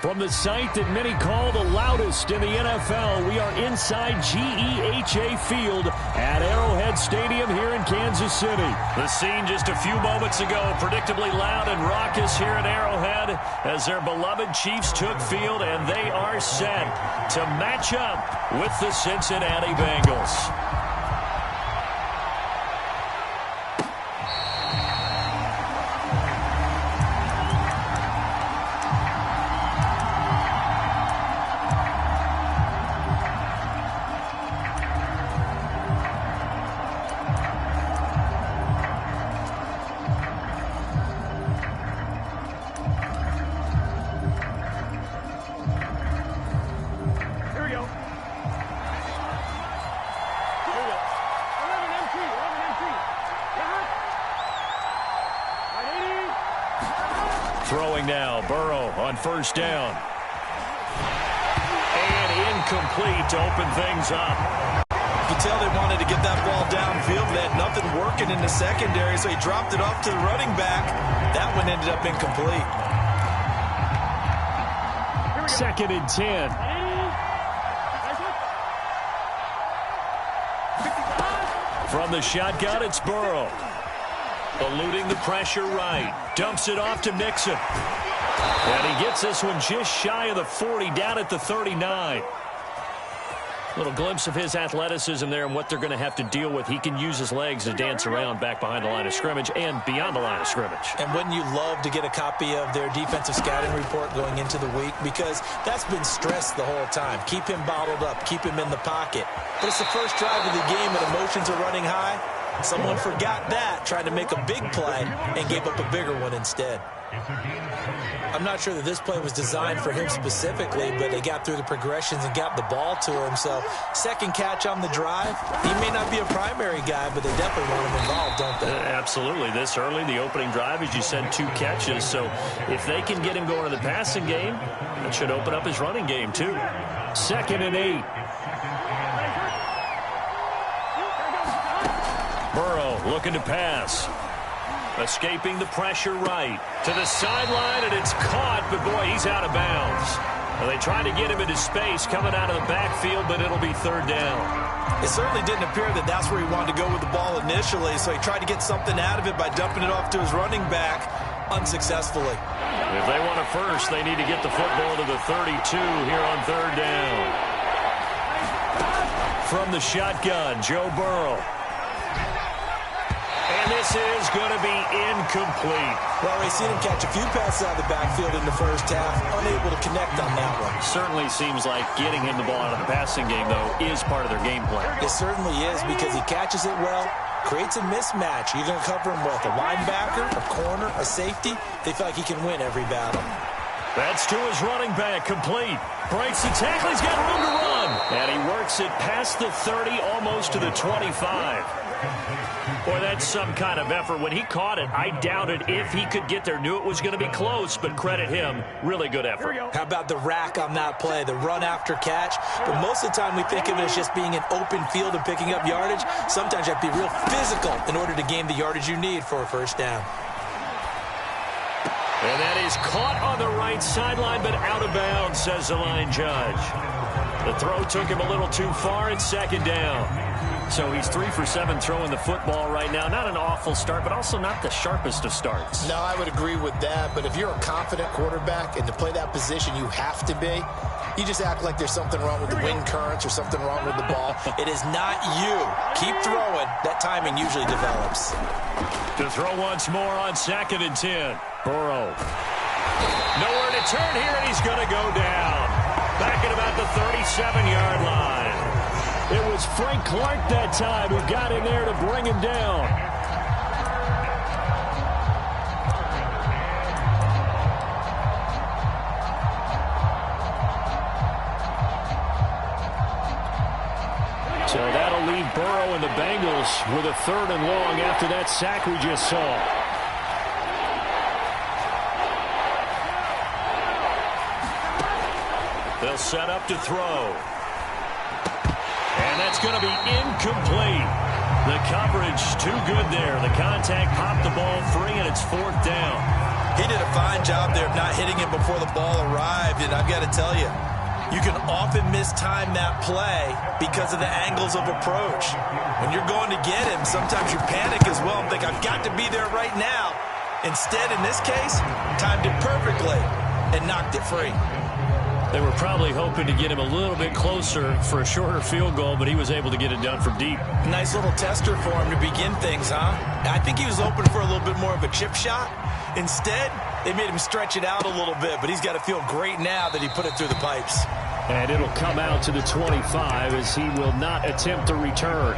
From the site that many call the loudest in the NFL, we are inside GEHA Field at Arrowhead Stadium here in Kansas City. The scene just a few moments ago, predictably loud and raucous here at Arrowhead as their beloved Chiefs took field, and they are set to match up with the Cincinnati Bengals. Throwing now, Burrow on first down. And incomplete to open things up. You can tell they wanted to get that ball downfield. They had nothing working in the secondary, so he dropped it off to the running back. That one ended up incomplete. 2nd and 10. From the shotgun, it's Burrow. Eluding the pressure right. Dumps it off to Mixon. And he gets this one just shy of the 40, down at the 39. Little glimpse of his athleticism there and what they're going to have to deal with. He can use his legs to dance around back behind the line of scrimmage and beyond the line of scrimmage. And wouldn't you love to get a copy of their defensive scouting report going into the week? Because that's been stressed the whole time. Keep him bottled up. Keep him in the pocket. But it's the first drive of the game and emotions are running high. Someone forgot that, tried to make a big play, and gave up a bigger one instead. I'm not sure that this play was designed for him specifically, but they got through the progressions and got the ball to him. So, second catch on the drive. He may not be a primary guy, but they definitely want him involved, don't they? Absolutely. This early, the opening drive, as you said, 2 catches. So, if they can get him going in the passing game, that should open up his running game, too. 2nd and 8. Burrow looking to pass. Escaping the pressure right. To the sideline, and it's caught, but boy, he's out of bounds. Well, they tried to get him into space coming out of the backfield, but it'll be 3rd down. It certainly didn't appear that that's where he wanted to go with the ball initially, so he tried to get something out of it by dumping it off to his running back unsuccessfully. If they want a first, they need to get the football to the 32 here on 3rd down. From the shotgun, Joe Burrow. And this is going to be incomplete. Well, we've seen him catch a few passes out of the backfield in the first half, unable to connect on that one. Certainly seems like getting him the ball out of the passing game, though, is part of their game plan. It certainly is because he catches it well, creates a mismatch. You're going to cover him with a linebacker, a corner, a safety. They feel like he can win every battle. That's to his running back, complete. Breaks the tackle, he's got room to run. And he works it past the 30, almost to the 25. Boy, that's some kind of effort. When he caught it, I doubted if he could get there. Knew it was going to be close, but credit him. Really good effort. How about the rack on that play, the run after catch? But most of the time we think of it as just being an open field and picking up yardage. Sometimes you have to be real physical in order to gain the yardage you need for a first down. And that is caught on the right sideline, but out of bounds, says the line judge. The throw took him a little too far. It's 2nd down. So he's 3 for 7 throwing the football right now. Not an awful start, but also not the sharpest of starts. No, I would agree with that. But if you're a confident quarterback and to play that position, you have to be. You just act like there's something wrong with the wind currents or something wrong with the ball. It is not you. Keep throwing. That timing usually develops. To throw once more on 2nd and 10. Burrow. Nowhere to turn here, and he's going to go down. Back at about the 37-yard line. It was Frank Clark that time who got in there to bring him down. So that'll leave Burrow and the Bengals with a 3rd and long after that sack we just saw. They'll set up to throw. And that's going to be incomplete. The coverage too good there. The contact popped the ball free, and it's 4th down. He did a fine job there of not hitting him before the ball arrived, and I've got to tell you, you can often mistime that play because of the angles of approach. When you're going to get him, sometimes you panic as well and think, I've got to be there right now. Instead, in this case, timed it perfectly and knocked it free. They were probably hoping to get him a little bit closer for a shorter field goal, but he was able to get it done from deep. Nice little tester for him to begin things, huh? I think he was open for a little bit more of a chip shot. Instead, they made him stretch it out a little bit, but he's got to feel great now that he put it through the pipes. And it'll come out to the 25 as he will not attempt to return.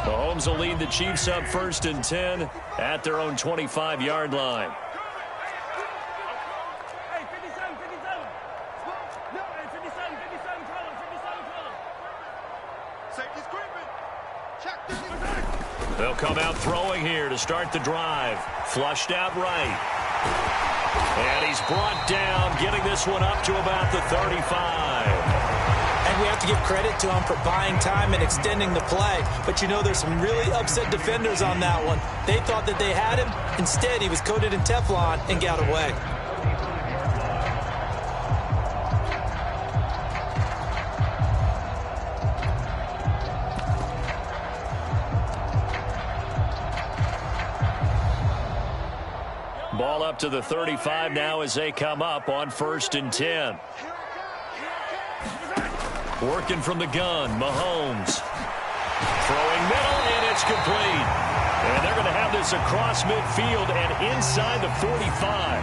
Mahomes will lead the Chiefs up 1st and 10 at their own 25-yard line. They'll come out throwing here to start the drive. Flushed out right. And he's brought down, getting this one up to about the 35. And we have to give credit to him for buying time and extending the play. But, you know, there's some really upset defenders on that one. They thought that they had him. Instead, he was coated in Teflon and got away. Ball up to the 35 now as they come up on 1st and 10. Working from the gun, Mahomes. Throwing middle, and it's complete. And they're going to have this across midfield and inside the 45.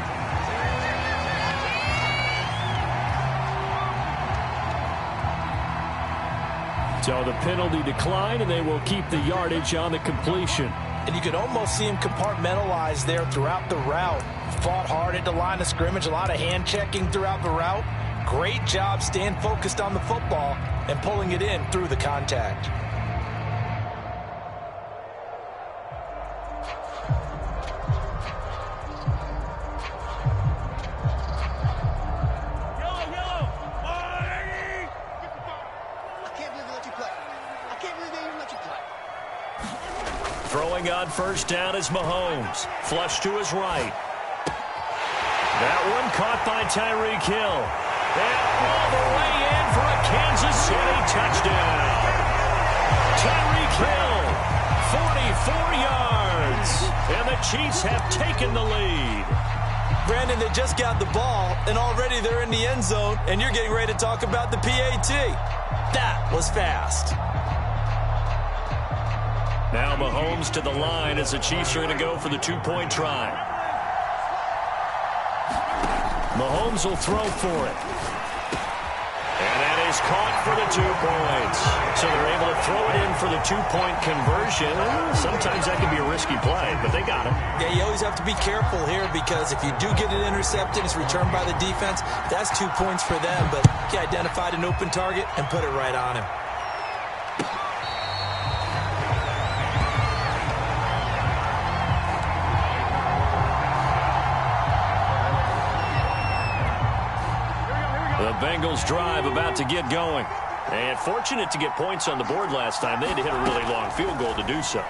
So the penalty decline, and they will keep the yardage on the completion. And you could almost see him compartmentalize there throughout the route. Fought hard at the line of scrimmage, a lot of hand checking throughout the route. Great job staying focused on the football and pulling it in through the contact. Throwing on 1st down is Mahomes. Flush to his right. That one caught by Tyreek Hill. And all the way in for a Kansas City touchdown. Tyreek Hill, 44 yards. And the Chiefs have taken the lead. Brandon, they just got the ball, and already they're in the end zone, and you're getting ready to talk about the PAT. That was fast. Now Mahomes to the line as the Chiefs are going to go for the 2-point try. Mahomes will throw for it. And that is caught for the 2 points. So they're able to throw it in for the 2-point conversion. Sometimes that can be a risky play, but they got it. Yeah, you always have to be careful here because if you do get it intercepted, it's returned by the defense. That's 2 points for them, but he identified an open target and put it right on him. The Bengals drive about to get going. And fortunate to get points on the board last time. They had to hit a really long field goal to do so.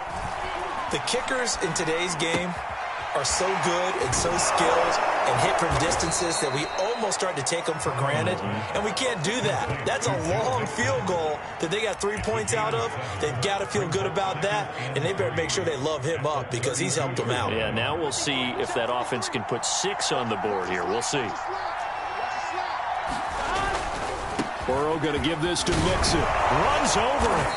The kickers in today's game are so good and so skilled and hit from distances that we almost start to take them for granted. And we can't do that. That's a long field goal that they got 3 points out of. They've got to feel good about that. And they better make sure they love him up because he's helped them out. Yeah, now we'll see if that offense can put 6 on the board here. We'll see. Burrow going to give this to Mixon. Runs over it.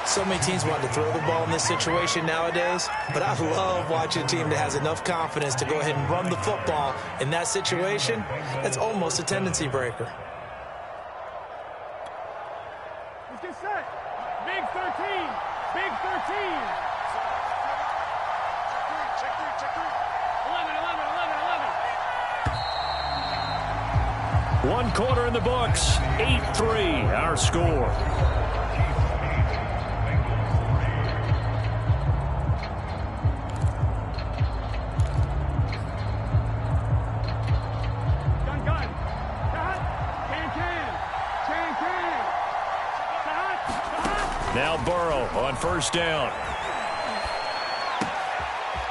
So many teams want to throw the ball in this situation nowadays, but I love watching a team that has enough confidence to go ahead and run the football in that situation. That's almost a tendency breaker. Let's get set. Big 13. Big 13. Check three. 11. 1 quarter in the books. 8-3, our score. Now Burrow on first down.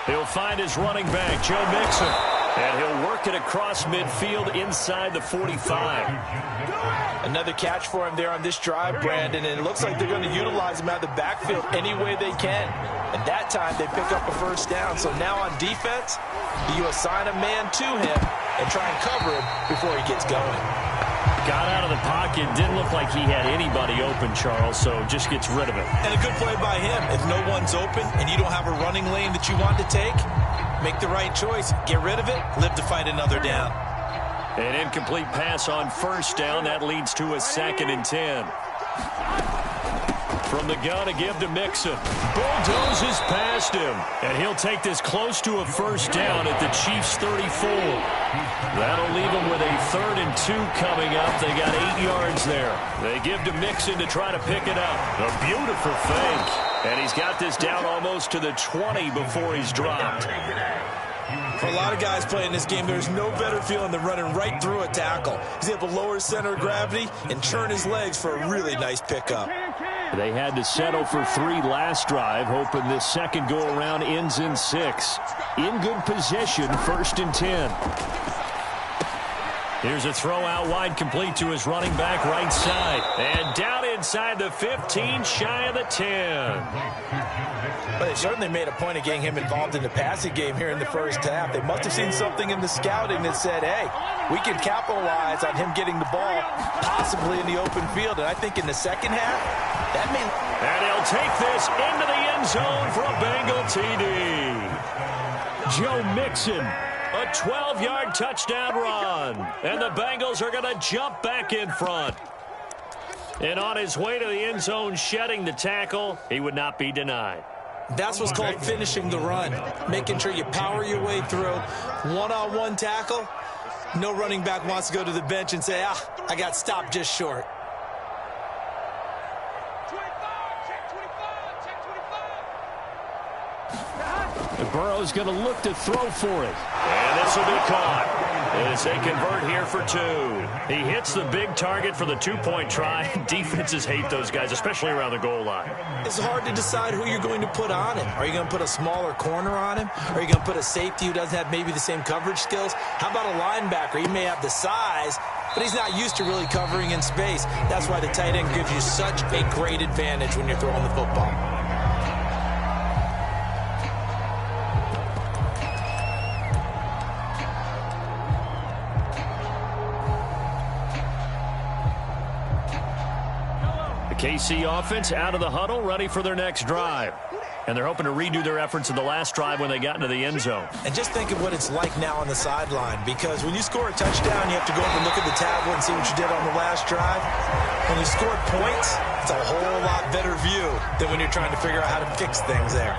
He'll find his running back, Joe Mixon. And he'll work it across midfield inside the 45. Another catch for him there on this drive, Brandon, and it looks like they're going to utilize him out of the backfield any way they can. And that time they pick up a first down. So now on defense, you assign a man to him and try and cover him before he gets going. Got out of the pocket. Didn't look like he had anybody open, Charles, so just gets rid of it. And a good play by him. If no one's open and you don't have a running lane that you want to take, make the right choice. Get rid of it. Live to fight another down. An incomplete pass on first down. That leads to a 2nd and 10. From the gun to give to Mixon. Bulldozes past him. And he'll take this close to a first down at the Chiefs' 34. That'll leave them with a 3rd and 2 coming up. They got 8 yards there. They give to Mixon to try to pick it up. A beautiful fake. And he's got this down almost to the 20 before he's dropped. For a lot of guys playing this game, there's no better feeling than running right through a tackle. He's able to lower his center of gravity and turn his legs for a really nice pickup. They had to settle for 3 last drive, hoping this second go-around ends in 6. In good position, 1st and 10. Here's a throw out wide, complete to his running back right side. And down inside the 15, shy of the 10. But they certainly made a point of getting him involved in the passing game here in the first half. They must have seen something in the scouting that said, hey, we can capitalize on him getting the ball possibly in the open field. And I think in the second half, that may... And he'll take this into the end zone for a Bengal TD. Joe Mixon, a 12-yard touchdown run. And the Bengals are going to jump back in front. And on his way to the end zone, shedding the tackle, he would not be denied. That's what's called finishing the run, making sure you power your way through. One-on-one tackle, no running back wants to go to the bench and say, I got stopped just short. Burrow's going to look to throw for it. And this will be caught as they convert here for 2. He hits the big target for the 2-point try. Defenses hate those guys, especially around the goal line. It's hard to decide who you're going to put on him. Are you going to put a smaller corner on him? Are you going to put a safety who doesn't have maybe the same coverage skills? How about a linebacker? He may have the size, but he's not used to really covering in space. That's why the tight end gives you such a great advantage when you're throwing the football. KC offense out of the huddle, ready for their next drive. And they're hoping to redo their efforts in the last drive when they got into the end zone. And just think of what it's like now on the sideline, because when you score a touchdown, you have to go over and look at the tablet and see what you did on the last drive. When you score points, it's a whole lot better view than when you're trying to figure out how to fix things there.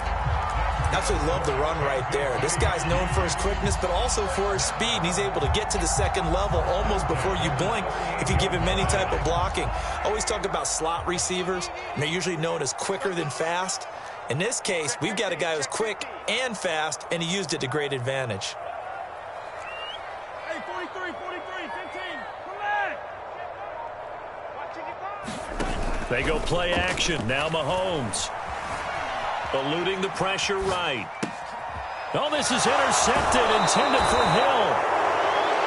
Absolutely love the run right there. This guy's known for his quickness, but also for his speed. And he's able to get to the second level almost before you blink if you give him any type of blocking. Always talk about slot receivers, and they're usually known as quicker than fast. In this case, we've got a guy who's quick and fast, and he used it to great advantage. Hey, 43, 15, come back. They go play action. Now Mahomes. Eluding the pressure right. Oh, this is intercepted, intended for Hill.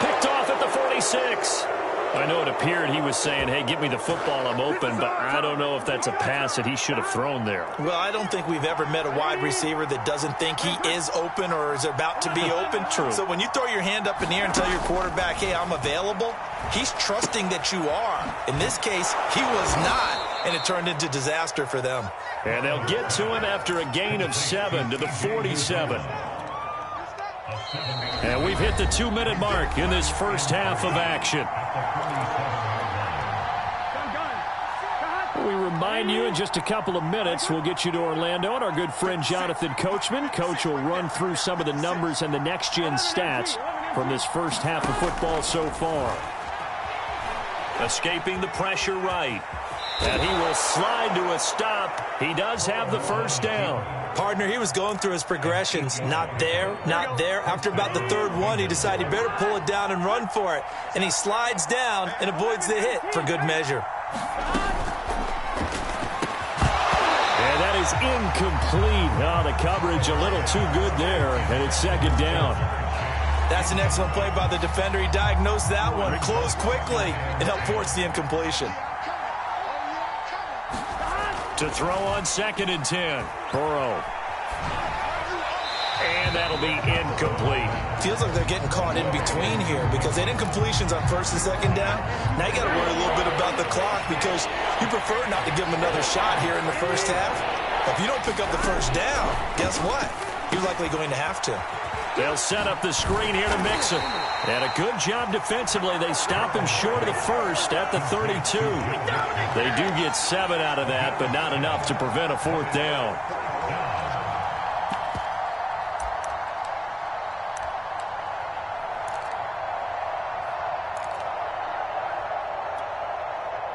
Picked off at the 46. I know it appeared he was saying, hey, give me the football, I'm open, but I don't know if that's a pass that he should have thrown there. Well, I don't think we've ever met a wide receiver that doesn't think he is open or is about to be open. True. So when you throw your hand up in the air and tell your quarterback, hey, I'm available, he's trusting that you are. In this case, he was not, and it turned into disaster for them. And they'll get to him after a gain of 7 to the 47. And we've hit the 2-minute mark in this first half of action. We remind you in just a couple of minutes we'll get you to Orlando and our good friend Jonathan Coachman. Coach will run through some of the numbers and the next-gen stats from this first half of football so far. Escaping the pressure right. And he will slide to a stop. He does have the first down. Partner, he was going through his progressions. Not there, not there. After about the third one, he decided he better pull it down and run for it. And he slides down and avoids the hit for good measure. is incomplete. Oh, the coverage a little too good there, and it's second down. That's an excellent play by the defender. He diagnosed that one, closed quickly, and helped force the incompletion. To throw on 2nd and 10. Burrow. And that'll be incomplete. Feels like they're getting caught in between here because they didn't incompletions on 1st and 2nd down. Now you got to worry a little bit about the clock because you prefer not to give them another shot here in the first half. If you don't pick up the first down, guess what? You're likely going to have to. They'll set up the screen here to mix it. And a good job defensively. They stop him short of the first at the 32. They do get 7 out of that, but not enough to prevent a 4th down.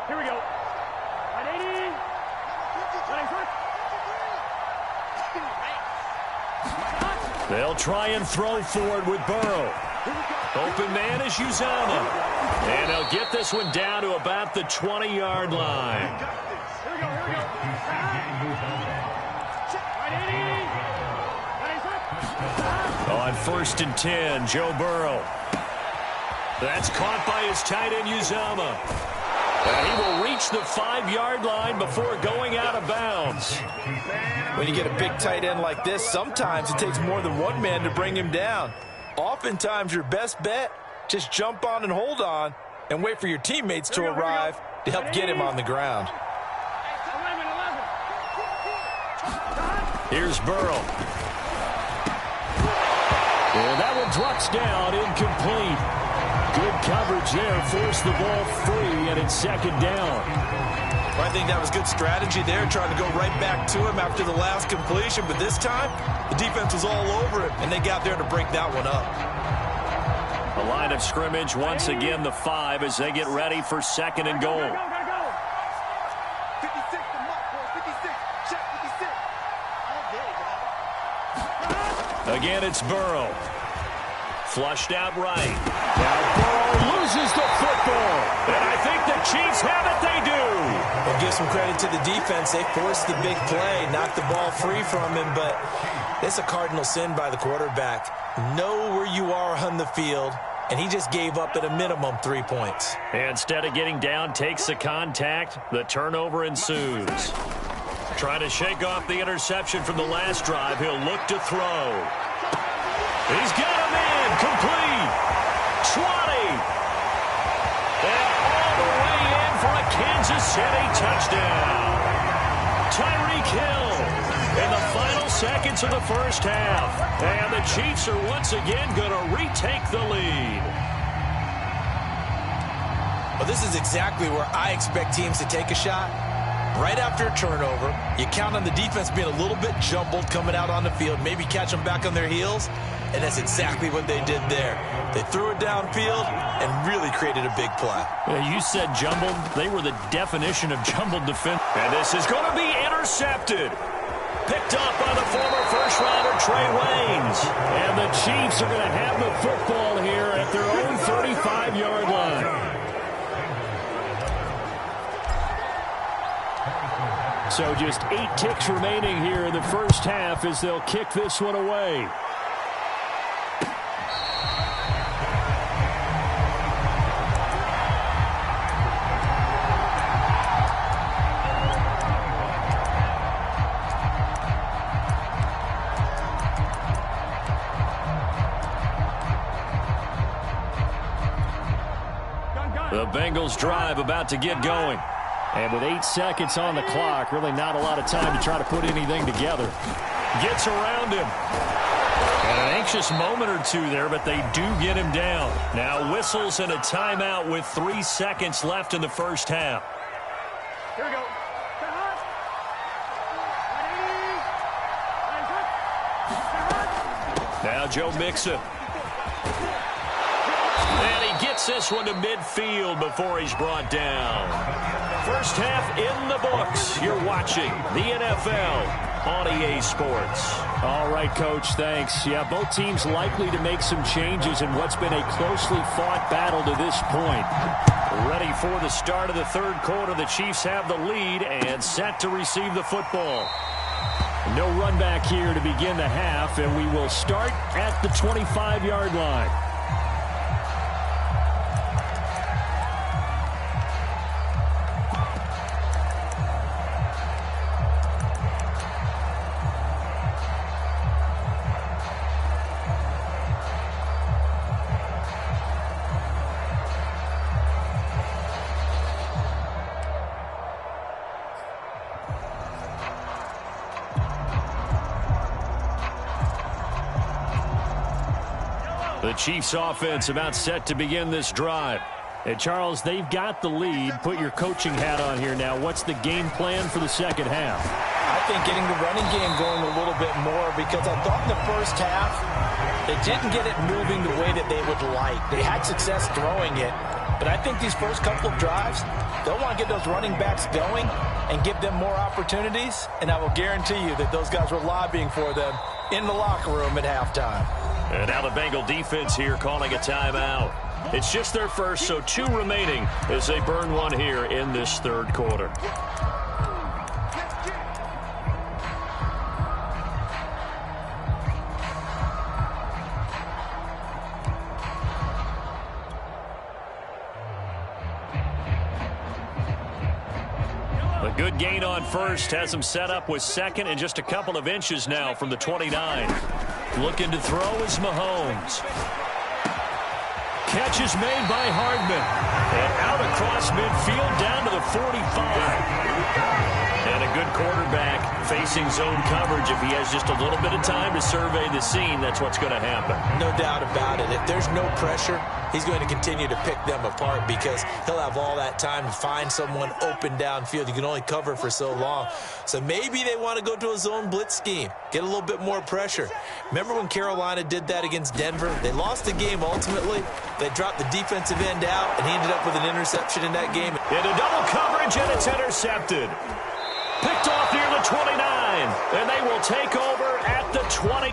Here we go. 180. They'll try and throw forward with Burrow. Open man is Uzama. And they'll get this one down to about the 20-yard line. Here we go. On 1st and 10, Joe Burrow. That's caught by his tight end, Uzama. And he will reach the 5-yard line before going out of bounds. When you get a big tight end like this, sometimes it takes more than one man to bring him down. Oftentimes, your best bet, just jump on and hold on and wait for your teammates to arrive to help get him on the ground. 11. Here's Burrow. And that one drops down, incomplete. Good coverage there, forced the ball free, and it's 2nd down. I think that was good strategy there, trying to go right back to him after the last completion. But this time, the defense was all over him, and they got there to break that one up. A line of scrimmage, once again the 5 as they get ready for 2nd and goal. Again, it's Burrow. Flushed out right. Now Burrow loses the football. And I think the Chiefs have it. They do. Well, give some credit to the defense. They forced the big play, knocked the ball free from him, but it's a cardinal sin by the quarterback. Know where you are on the field, and he just gave up at a minimum 3 points. Instead of getting down, takes the contact. The turnover ensues. Trying to shake off the interception from the last drive. He'll look to throw. He's got him in. Complete. 20. And all the way in for a Kansas City touchdown. Tyreek Hill in the final seconds of the first half. And the Chiefs are once again going to retake the lead. Well, this is exactly where I expect teams to take a shot. Right after a turnover, you count on the defense being a little bit jumbled coming out on the field, maybe catch them back on their heels, and that's exactly what they did there. They threw it downfield and really created a big play. You said jumbled. They were the definition of jumbled defense. And this is going to be intercepted. Picked up by the former first-rounder Trey Waynes. And the Chiefs are going to have the football here at their own 35-yard line. So just 8 ticks remaining here in the first half as they'll kick this one away. The Bengals drive about to get going. And with 8 seconds on the clock, really not a lot of time to try to put anything together. Gets around him. And an anxious moment or two there, but they do get him down. Now whistles and a timeout with 3 seconds left in the first half. Here we go. Now Joe Mixon. And he gets this one to midfield before he's brought down. First half in the books. You're watching the NFL on EA Sports. All right, Coach, thanks. Yeah, both teams likely to make some changes in what's been a closely fought battle to this point. Ready for the start of the third quarter. The Chiefs have the lead and set to receive the football. No run back here to begin the half, and we will start at the 25-yard line. The Chiefs offense about set to begin this drive. And Charles, they've got the lead. Put your coaching hat on here now. What's the game plan for the second half? I think getting the running game going a little bit more, because I thought in the first half they didn't get it moving the way that they would like. They had success throwing it, but I think these first couple of drives, they'll want to get those running backs going and give them more opportunities, and I will guarantee you that those guys were lobbying for them in the locker room at halftime. And now the Bengal defense here calling a timeout. It's just their first, so 2 remaining as they burn one here in this third quarter. A good gain on first has him set up with second and just a couple of inches now from the 29. Looking to throw is Mahomes. Catch is made by Hardman. And out across midfield down to the 45. And a good quarterback facing zone coverage. If he has just a little bit of time to survey the scene, that's what's going to happen. No doubt about it. If there's no pressure, he's going to continue to pick them apart, because he'll have all that time to find someone open downfield. You can only cover for so long. So maybe they want to go to a zone blitz scheme, get a little bit more pressure. Remember when Carolina did that against Denver? They lost the game ultimately. They dropped the defensive end out, and he ended up with an interception in that game. Into double coverage, and it's intercepted. Picked off near the 29, and they will take over at the 20.